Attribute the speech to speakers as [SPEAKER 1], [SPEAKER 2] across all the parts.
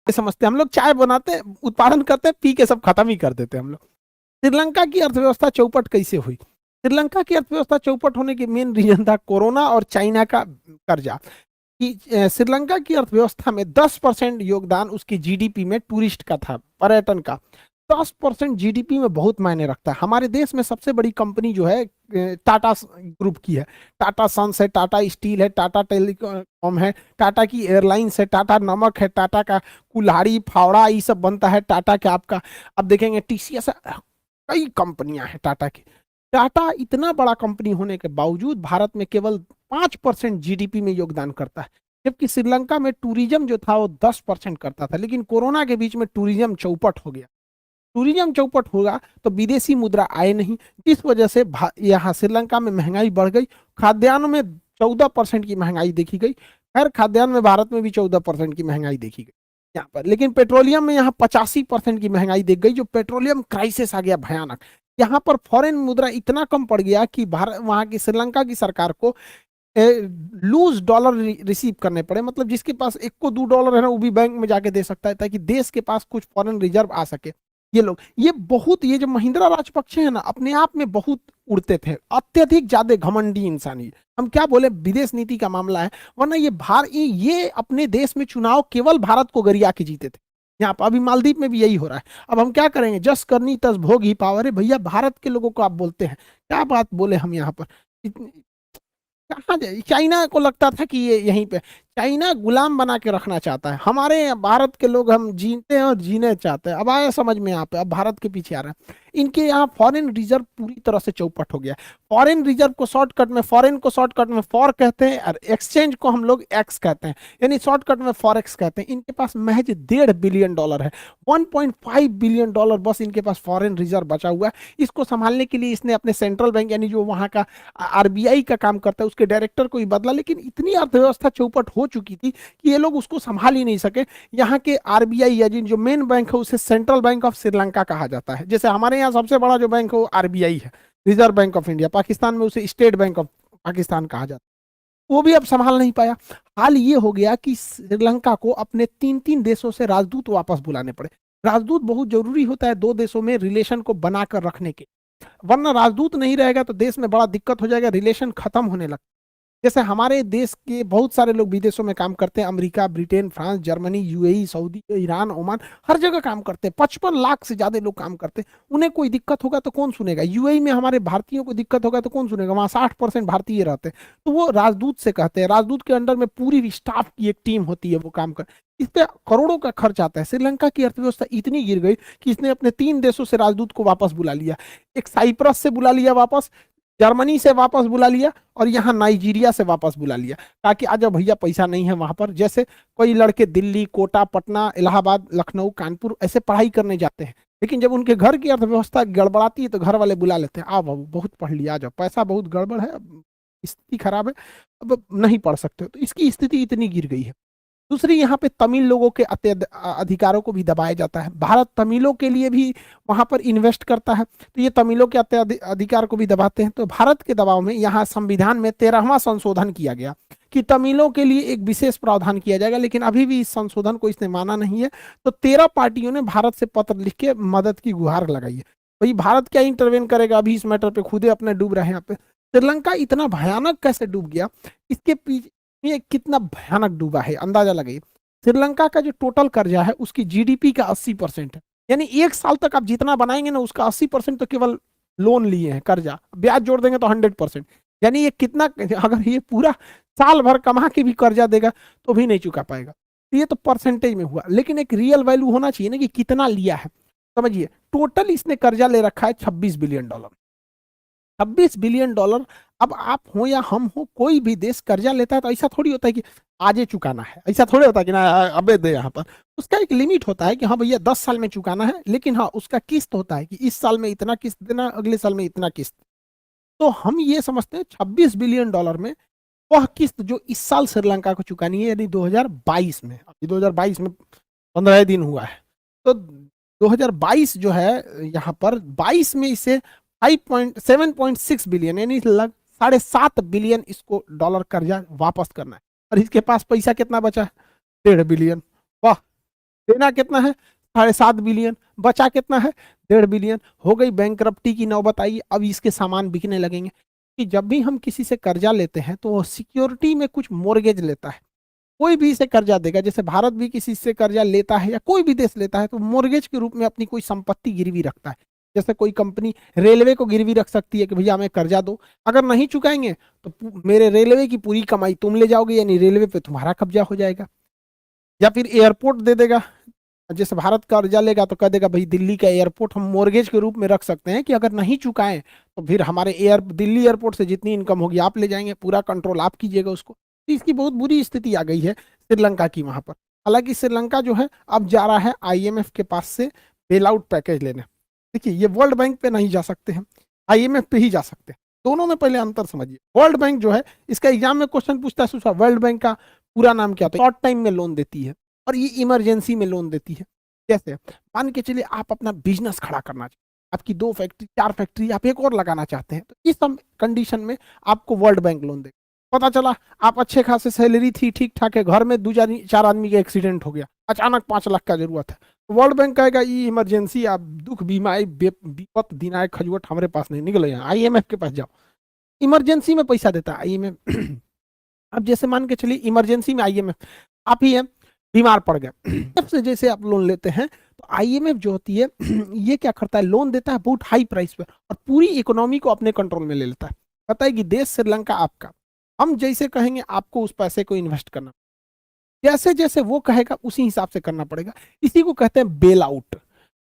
[SPEAKER 1] समझते हैं हम लोग, चाय बनाते उत्पादन करते, पी के सब खत्म ही कर देते हैं हम लोग। श्रीलंका की अर्थव्यवस्था चौपट कैसे हुई? श्रीलंका की अर्थव्यवस्था चौपट होने के मेन रीजन था कोरोना और चाइना का कर्जा। कि श्रीलंका की अर्थव्यवस्था में 10% योगदान उसकी जीडीपी में टूरिस्ट का था, पर्यटन का। 10% जीडीपी में बहुत मायने रखता है। हमारे देश में सबसे बड़ी कंपनी जो है टाटा ग्रुप की है। टाटा सन्स है, टाटा स्टील है, टाटा टेलीकॉम है, टाटा की एयरलाइंस है, टाटा नमक है, टाटा का कुल्हाड़ी फावड़ा ये सब बनता है, टाटा के आपका अब देखेंगे टीसीएस, कई कंपनियां हैं टाटा की। टाटा इतना बड़ा कंपनी होने के बावजूद भारत में केवल 5% जीडीपी में योगदान करता है, जबकि श्रीलंका में टूरिज्म जो था वो 10% करता था। लेकिन कोरोना के बीच में टूरिज्म चौपट हो गया। टूरिज्म चौपट होगा तो विदेशी मुद्रा आए नहीं, जिस वजह से यहाँ श्रीलंका में महंगाई बढ़ गई। खाद्यान्न में 14% की महंगाई देखी गई। खैर खाद्यान्न में भारत में भी 14% की महंगाई देखी गई यहाँ पर, लेकिन पेट्रोलियम में यहाँ 85% की महंगाई देख गई, जो पेट्रोलियम क्राइसिस आ गया भयानक। यहाँ पर फॉरेन मुद्रा इतना कम पड़ गया कि भारत वहां की श्रीलंका की सरकार को लूज डॉलर रिसीव करने पड़े। मतलब जिसके पास एक को $2 है ना, वो भी बैंक में जाके दे सकता है ताकि देश के पास कुछ फॉरेन रिजर्व आ सके। ये लोग ये जो महिंद्रा राजपक्षे है ना, अपने आप में बहुत उड़ते थे, अत्यधिक ज्यादा घमंडी इंसान। हम क्या बोले, विदेश नीति का मामला है, वरना ये अपने देश में चुनाव केवल भारत को गरिया के जीते थे। यहाँ पर अभी मालदीव में भी यही हो रहा है। अब हम क्या करेंगे, जस करनी तस भोगी पावर है भैया, भारत के लोगों को आप बोलते हैं क्या बात बोले हम यहाँ पर। कहाँ जाए, चाइना को लगता था कि ये यहीं पे, चाइना गुलाम बना के रखना चाहता है। हमारे भारत के लोग हम जीते हैं और जीने चाहते हैं। अब आया समझ में यहाँ पे, अब भारत के पीछे आ रहा है। इनके यहाँ फॉरेन रिजर्व पूरी तरह से चौपट हो गया। फॉरेन रिजर्व को शॉर्टकट में, फॉरेन को शॉर्टकट में फॉर कहते हैं, और एक्सचेंज को हम लोग एक्स कहते हैं, यानी शॉर्टकट में फॉरेक्स कहते हैं। इनके पास महज $1.5 बिलियन है। $1.5 बिलियन बस इनके पास फॉरेन रिजर्व बचा हुआ है। इसको संभालने के लिए इसने अपने सेंट्रल बैंक यानी जो वहां का आरबीआई का काम करता है उसके डायरेक्टर को ही बदला। लेकिन इतनी अर्थव्यवस्था चौपट हो चुकी थी कि ये लोग उसको संभाल ही नहीं सके। यहाँ के आरबीआई या जो मेन बैंक है उसे सेंट्रल बैंक ऑफ श्रीलंका कहा जाता है। जैसे हमारे यहाँ सबसे बड़ा जो बैंक है वो आरबीआई है, reserve bank of India. Pakistan में उसे स्टेट बैंक ऑफ पाकिस्तान कहा जाता है। वो भी अब संभाल नहीं पाया। हाल ये हो गया कि श्रीलंका को अपने 3-3 देशों से राजदूत वापस बुलाने पड़े। राजदूत बहुत जरूरी होता है दो देशों में रिलेशन को बनाकर रखने के, वरना राजदूत नहीं रहेगा तो देश में बड़ा दिक्कत हो जाएगा, रिलेशन खत्म होने लगता। जैसे हमारे देश के बहुत सारे लोग विदेशों में काम करते हैं, America, Britain, France, Germany, UAE, Saudi, Iran, Oman, हर जगह काम करते हैं। 55 लाख से ज्यादा लोग काम करते हैं। उन्हें कोई दिक्कत होगा तो कौन सुनेगा? यूएई में हमारे भारतीयों को दिक्कत होगा तो कौन सुनेगा? वहां 60% भारतीय रहते हैं। तो वो राजदूत से कहते हैं, राजदूत के अंडर में पूरी स्टाफ की एक टीम होती है, वो काम कर, इस पे करोड़ों का खर्च आता है। श्रीलंका की अर्थव्यवस्था इतनी गिर गई कि इसने अपने 3 देशों से राजदूत को वापस बुला लिया। एक साइप्रस से बुला लिया वापस, जर्मनी से वापस बुला लिया, और यहाँ नाइजीरिया से वापस बुला लिया, ताकि आज भैया पैसा नहीं है वहां पर। जैसे कोई लड़के दिल्ली, कोटा, पटना, इलाहाबाद, लखनऊ, कानपुर ऐसे पढ़ाई करने जाते हैं, लेकिन जब उनके घर की अर्थव्यवस्था गड़बड़ाती है तो घर वाले बुला लेते हैं, आओ बाबू बहुत पढ़ लिया, आ जाओ, पैसा बहुत गड़बड़ है, स्थिति खराब है, अब नहीं पढ़ सकते। तो इसकी स्थिति इतनी गिर गई है। दूसरी, यहाँ पे तमिल लोगों के अधिकारों को भी दबाया जाता है। भारत तमिलों के लिए भी वहां पर इन्वेस्ट करता है, तो ये तमिलों के अधिकार को भी दबाते हैं। तो भारत के दबाव में यहाँ संविधान में 13वां संशोधन किया गया कि तमिलों के लिए एक विशेष प्रावधान किया जाएगा, लेकिन अभी भी इस संशोधन को इसने माना नहीं है। तो 13 पार्टियों ने भारत से पत्र लिख के मदद की गुहार लगाई है। भाई भारत क्या इंटरवेन करेगा, अभी इस मैटर पे खुदे अपने डूब रहे हैं। यहाँ पे श्रीलंका इतना भयानक कैसे डूब गया, इसके पीछे ये कितना भयानक डूबा है अंदाजा लगाइए। श्रीलंका का जो टोटल कर्जा है उसकी जीडीपी का 80% है, यानी एक साल तक आप जितना बनाएंगे ना उसका 80% तो केवल लोन लिए हैं, कर्जा, ब्याज जोड़ देंगे तो 100%। यानी ये कितना, अगर ये पूरा साल भर कमा के भी कर्जा देगा तो भी नहीं चुका पाएगा। तो ये तो परसेंटेज में हुआ, लेकिन एक रियल वैल्यू होना चाहिए ना कि कितना लिया है। समझिए, टोटल इसने कर्जा ले रखा है $26 बिलियन। $26 बिलियन। अब आप हो या हम हो, कोई भी देश कर्जा लेता है तो ऐसा थोड़ी होता है कि आज ही चुकाना है, ऐसा थोड़ी होता है कि ना अबे दे। यहाँ पर उसका एक लिमिट होता है कि हाँ भैया 10 साल में चुकाना है, लेकिन हाँ उसका किस्त होता है कि इस साल में इतना किस्त देना, अगले साल में इतना किस्त। तो हम ये समझते हैं $26 बिलियन में वह किस्त जो इस साल श्रीलंका को चुकानी है, यानी 2022 में। अभी 2022 में 15 दिन हुआ है, तो 2022 जो है यहाँ पर 22 में इसे 7.6 बिलियन यानी लग 7.5 बिलियन इसको डॉलर कर्जा वापस करना है। और इसके पास पैसा कितना बचा है? 1.5 बिलियन। वाह, देना कितना है, 7.5 बिलियन, बचा कितना है, 1.5 बिलियन। हो गई बैंकरप्टी की नौबत आई, अब इसके सामान बिकने लगेंगे। कि जब भी हम किसी से कर्जा लेते हैं तो वो सिक्योरिटी में कुछ मोर्गेज लेता है। कोई भी इसे कर्जा देगा, जैसे भारत भी किसी से कर्जा लेता है या कोई भी देश लेता है तो मोर्गेज के रूप में अपनी कोई संपत्ति गिरवी रखता है। जैसे कोई कंपनी रेलवे को गिरवी रख सकती है कि भैया हमें कर्जा दो, अगर नहीं चुकाएंगे तो मेरे रेलवे की पूरी कमाई तुम ले जाओगे, यानी रेलवे पे तुम्हारा कब्जा हो जाएगा। या फिर एयरपोर्ट दे देगा, जैसे भारत कर्जा लेगा तो कह देगा भाई दिल्ली का एयरपोर्ट हम मोर्गेज के रूप में रख सकते हैं कि अगर नहीं चुकाएं तो फिर हमारे दिल्ली एयरपोर्ट से जितनी इनकम होगी आप ले जाएंगे, पूरा कंट्रोल आप कीजिएगा उसको। तो इसकी बहुत बुरी स्थिति आ गई है श्रीलंका की वहां पर। हालांकि श्रीलंका जो है अब जा रहा है आईएमएफ के पास से बेल आउट पैकेज लेने। देखिए ये वर्ल्ड बैंक पे नहीं जा सकते हैं, आईएमएफ पे ही जा सकते हैं। दोनों में पहले अंतर समझिए। वर्ल्ड बैंक जो है, इसका एग्जाम में क्वेश्चन पूछता है, वर्ल्ड बैंक का पूरा नाम क्या होता है? शॉर्ट टाइम में लोन देती है और ये इमरजेंसी में लोन देती है। कैसे? मान के चलिए आप अपना बिजनेस खड़ा करना चाहते हैं, आपकी 2 फैक्ट्री 4 फैक्ट्री, आप एक और लगाना चाहते हैं, तो इस सब कंडीशन में आपको वर्ल्ड बैंक लोन देगा। पता चला आप अच्छे खासे सैलरी थी, ठीक ठाक है, घर में 2-4 आदमी का एक्सीडेंट हो गया, अचानक 5 लाख का जरूरत है, तो वर्ल्ड बैंक कहेगा ये इमरजेंसी, आप दुख बीमा विपत दिनाए खजुवट हमारे पास नहीं, निकलो यहाँ आईएमएफ के पास जाओ। इमरजेंसी में पैसा देता है आईएमएफ। अब जैसे मान के चलिए इमरजेंसी में आईएमएफ, आप ही है बीमार पड़ गए, सबसे जैसे आप लोन लेते हैं तो आईएमएफ जो होती है ये क्या करता है, लोन देता है बहुत हाई प्राइस पे और पूरी इकोनॉमी को अपने कंट्रोल में ले लेता है। पता है कि देश श्रीलंका आपका, हम जैसे कहेंगे आपको उस पैसे को इन्वेस्ट करना, जैसे जैसे वो कहेगा उसी हिसाब से करना पड़ेगा। इसी को कहते हैं बेल आउट।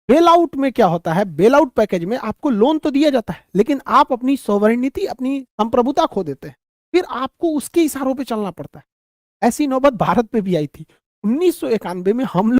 [SPEAKER 1] बेल आउट में क्या होता है, बेल आउट पैकेज में आपको लोन तो दिया जाता है लेकिन आप अपनी सोवरेनिटी, अपनी संप्रभुता खो देते हैं, फिर आपको उसके इशारों पे चलना पड़ता है। ऐसी नौबत भारत पे भी आई थी 1991 में। हम